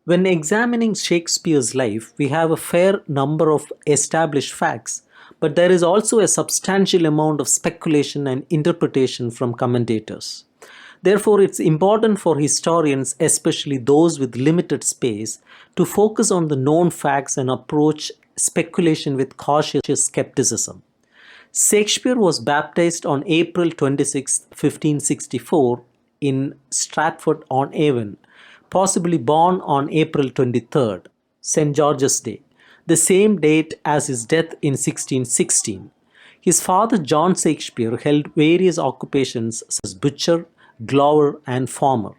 When examining Shakespeare's life, we have a fair number of established facts, but there is also a substantial amount of speculation and interpretation from commentators. Therefore, it's important for historians, especially those with limited space, to focus on the known facts and approach speculation with cautious skepticism. Shakespeare was baptized on April 26, 1564, in Stratford on Avon, possibly born on April 23rd, St. George's Day, the same date as his death in 1616. His father, John Shakespeare, held various occupations such as butcher, glover, and farmer.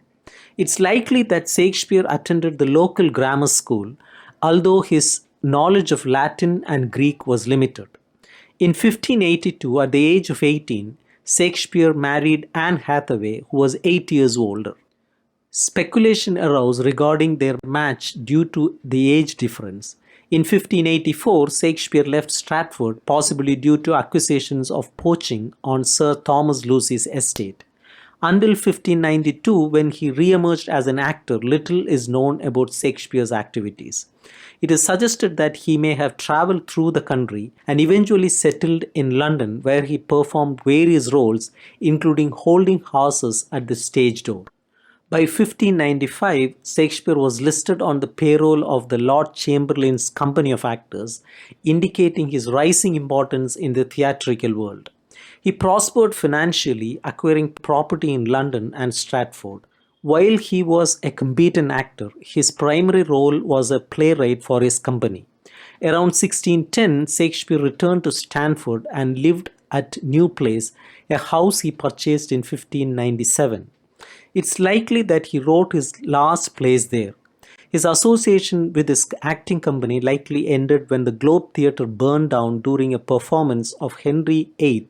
It's likely that Shakespeare attended the local grammar school, although his knowledge of Latin and Greek was limited. In 1582, at the age of 18, Shakespeare married Anne Hathaway, who was 8 years older. Speculation arose regarding their match due to the age difference. In 1584, Shakespeare left Stratford, possibly due to accusations of poaching on Sir Thomas Lucy's estate. Until 1592, when he re-emerged as an actor, little is known about Shakespeare's activities. It is suggested that he may have traveled through the country and eventually settled in London, where he performed various roles, including holding horses at the stage door. By 1595, Shakespeare was listed on the payroll of the Lord Chamberlain's Company of Actors, indicating his rising importance in the theatrical world. He prospered financially, acquiring property in London and Stratford. While he was a competent actor, his primary role was a playwright for his company. Around 1610, Shakespeare returned to Stanford and lived at New Place, a house he purchased in 1597. It's likely that he wrote his last plays there. His association with his acting company likely ended when the Globe Theatre burned down during a performance of Henry VIII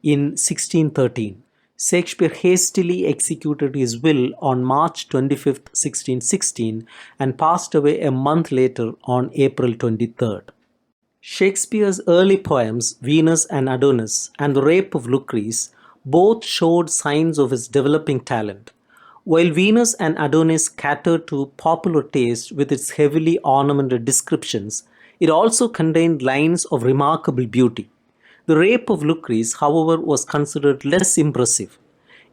in 1613. Shakespeare hastily executed his will on March 25, 1616, and passed away a month later on April 23rd. Shakespeare's early poems, Venus and Adonis and The Rape of Lucrece, both showed signs of his developing talent. While Venus and Adonis catered to popular taste with its heavily ornamented descriptions, it also contained lines of remarkable beauty. The Rape of Lucrece, however, was considered less impressive.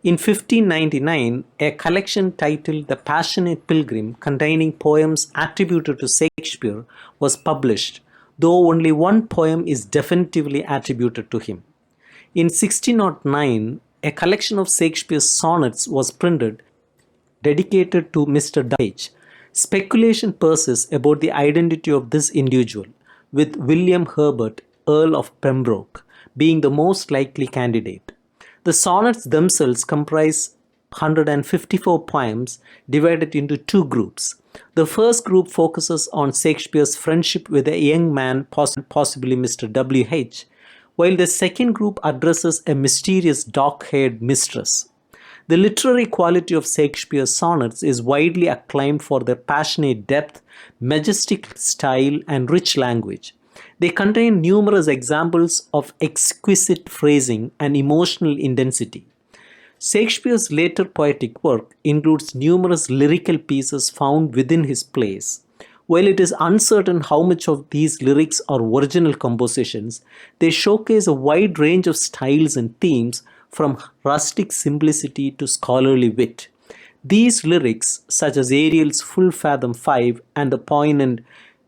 In 1599, a collection titled The Passionate Pilgrim, containing poems attributed to Shakespeare, was published, though only one poem is definitively attributed to him. In 1609, a collection of Shakespeare's sonnets was printed, dedicated to Mr. W.H. Speculation persists about the identity of this individual, with William Herbert, Earl of Pembroke, being the most likely candidate. The sonnets themselves comprise 154 poems divided into two groups. The first group focuses on Shakespeare's friendship with a young man, possibly Mr. W.H., while the second group addresses a mysterious dark-haired mistress. The literary quality of Shakespeare's sonnets is widely acclaimed for their passionate depth, majestic style, and rich language. They contain numerous examples of exquisite phrasing and emotional intensity. Shakespeare's later poetic work includes numerous lyrical pieces found within his plays. While it is uncertain how much of these lyrics are original compositions, they showcase a wide range of styles and themes, from rustic simplicity to scholarly wit. These lyrics, such as Ariel's Full Fathom 5 and the poignant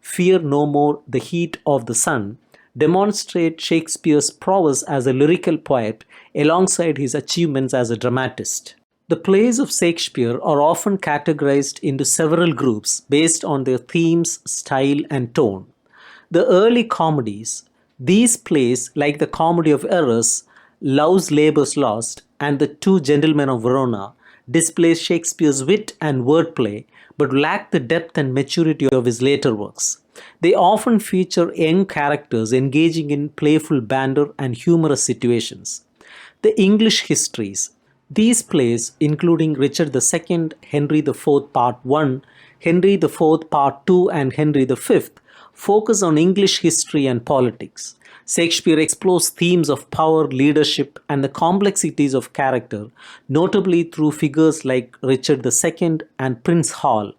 Fear No More the Heat of the Sun, demonstrate Shakespeare's prowess as a lyrical poet alongside his achievements as a dramatist. The plays of Shakespeare are often categorized into several groups based on their themes, style, and tone. The early comedies, these plays, like the Comedy of Errors, Love's Labour's Lost, and The Two Gentlemen of Verona, display Shakespeare's wit and wordplay, but lack the depth and maturity of his later works. They often feature young characters engaging in playful banter and humorous situations. The English histories. These plays, including Richard II, Henry IV Part I, Henry IV Part II, and Henry V, focus on English history and politics. Shakespeare explores themes of power, leadership, and the complexities of character, notably through figures like Richard II and Prince Hal.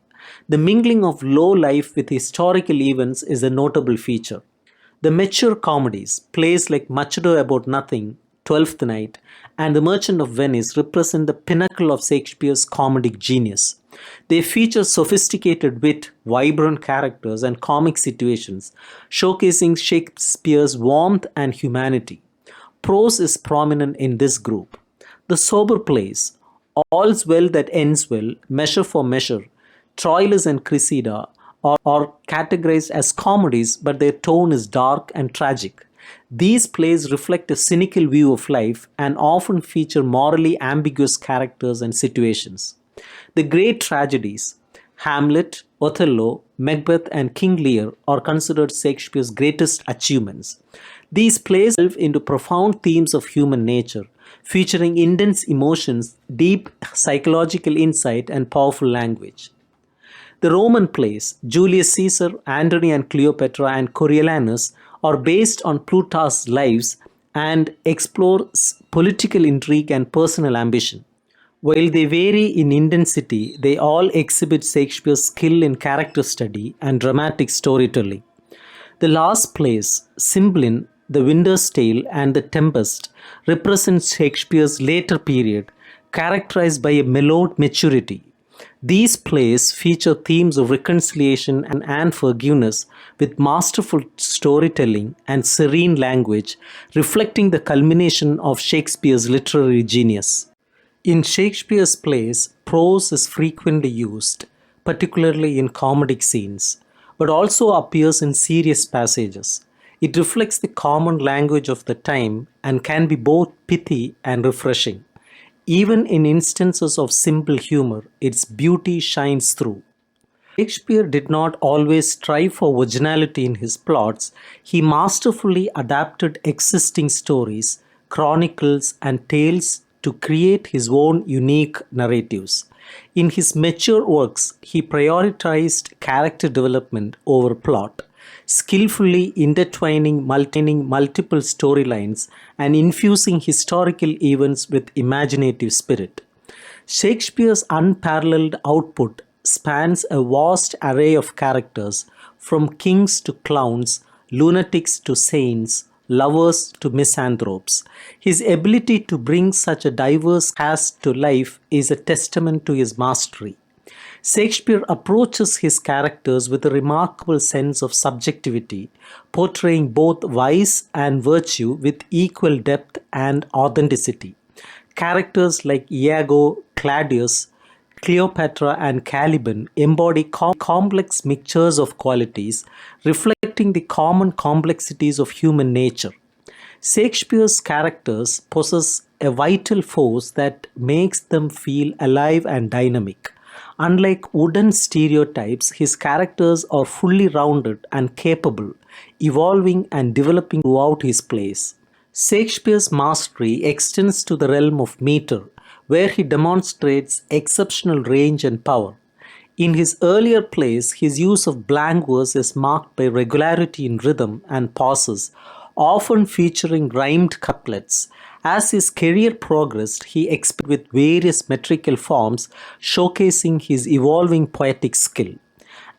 The mingling of low life with historical events is a notable feature. The mature comedies, plays like Much Ado About Nothing, Twelfth Night, and The Merchant of Venice represent the pinnacle of Shakespeare's comedic genius. They feature sophisticated wit, vibrant characters, and comic situations, showcasing Shakespeare's warmth and humanity. Prose is prominent in this group. The sober plays, All's Well That Ends Well, Measure for Measure, Troilus and Cressida, are categorized as comedies, but their tone is dark and tragic. These plays reflect a cynical view of life and often feature morally ambiguous characters and situations. The great tragedies, Hamlet, Othello, Macbeth, and King Lear, are considered Shakespeare's greatest achievements. These plays delve into profound themes of human nature, featuring intense emotions, deep psychological insight, and powerful language. The Roman plays, Julius Caesar, Antony and Cleopatra, and Coriolanus, are based on Plutarch's lives and explore political intrigue and personal ambition. While they vary in intensity, they all exhibit Shakespeare's skill in character study and dramatic storytelling. The last plays, Cymbeline, The Winter's Tale, and The Tempest, represent Shakespeare's later period, characterized by a mellowed maturity. These plays feature themes of reconciliation and forgiveness with masterful storytelling and serene language, reflecting the culmination of Shakespeare's literary genius. In Shakespeare's plays, prose is frequently used, particularly in comedic scenes, but also appears in serious passages. It reflects the common language of the time and can be both pithy and refreshing. Even in instances of simple humor, its beauty shines through. Shakespeare did not always strive for originality in his plots. He masterfully adapted existing stories, chronicles, and tales to create his own unique narratives. In his mature works, he prioritized character development over plot, skillfully intertwining multiple storylines and infusing historical events with imaginative spirit. Shakespeare's unparalleled output spans a vast array of characters, from kings to clowns, lunatics to saints, lovers to misanthropes. His ability to bring such a diverse cast to life is a testament to his mastery. Shakespeare approaches his characters with a remarkable sense of subjectivity, portraying both vice and virtue with equal depth and authenticity. Characters like Iago, Claudius, Cleopatra, and Caliban embody complex mixtures of qualities, reflecting the common complexities of human nature. Shakespeare's characters possess a vital force that makes them feel alive and dynamic. Unlike wooden stereotypes, his characters are fully rounded and capable, evolving and developing throughout his plays. Shakespeare's mastery extends to the realm of meter, where he demonstrates exceptional range and power. In his earlier plays, his use of blank verse is marked by regularity in rhythm and pauses, often featuring rhymed couplets. As his career progressed, he experimented with various metrical forms, showcasing his evolving poetic skill.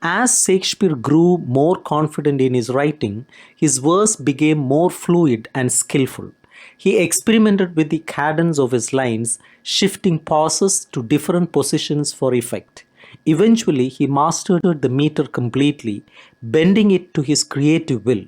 As Shakespeare grew more confident in his writing, his verse became more fluid and skillful. He experimented with the cadence of his lines, shifting pauses to different positions for effect. Eventually, he mastered the meter completely, bending it to his creative will.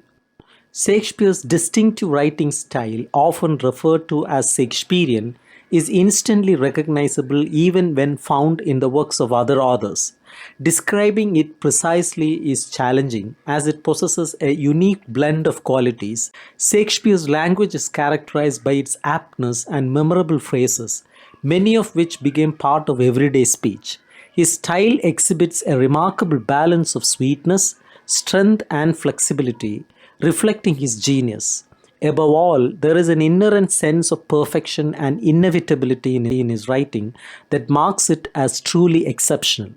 Shakespeare's distinctive writing style, often referred to as Shakespearean, is instantly recognizable even when found in the works of other authors. Describing it precisely is challenging as it possesses a unique blend of qualities. Shakespeare's language is characterized by its aptness and memorable phrases, many of which became part of everyday speech. His style exhibits a remarkable balance of sweetness, strength, and flexibility, reflecting his genius. Above all, there is an inherent sense of perfection and inevitability in his writing that marks it as truly exceptional.